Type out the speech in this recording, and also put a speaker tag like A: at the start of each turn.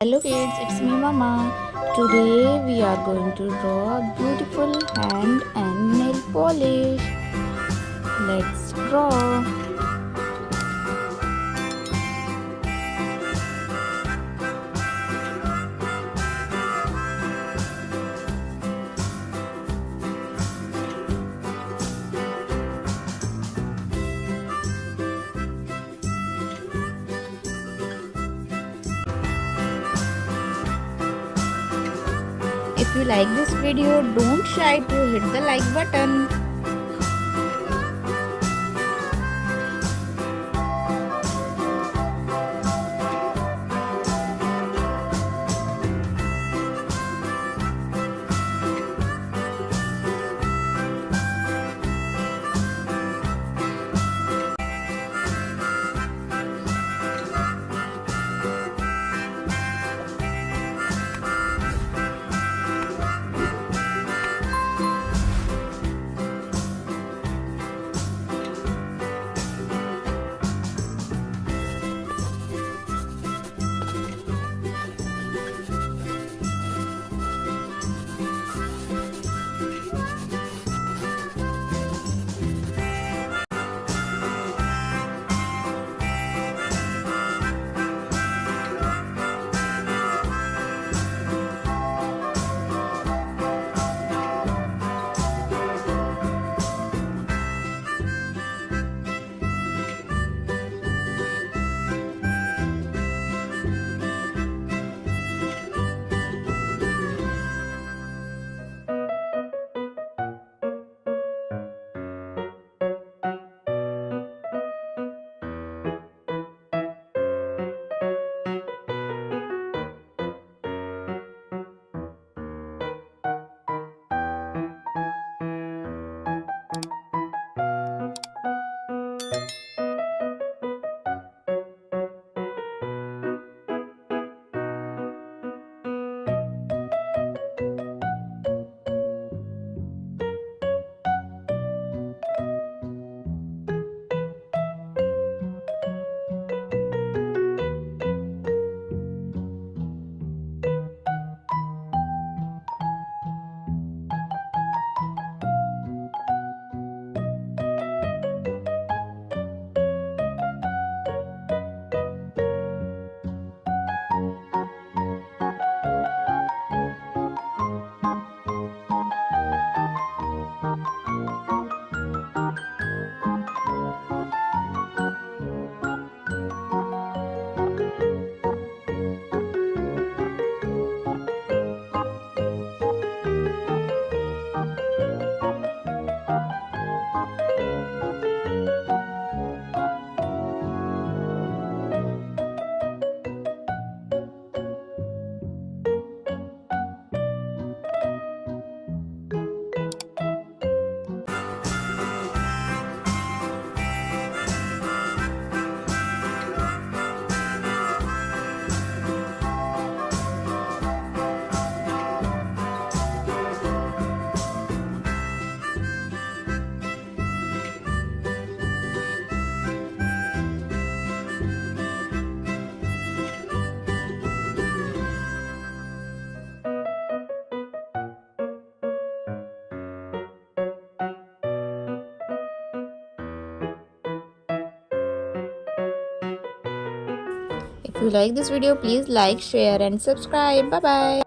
A: Hello kids, it's me Mama. Today we are going to draw a beautiful hand and nail polish. Let's draw. If you like this video, don't shy to hit the like button. If you like this video, please like, share and subscribe. Bye bye.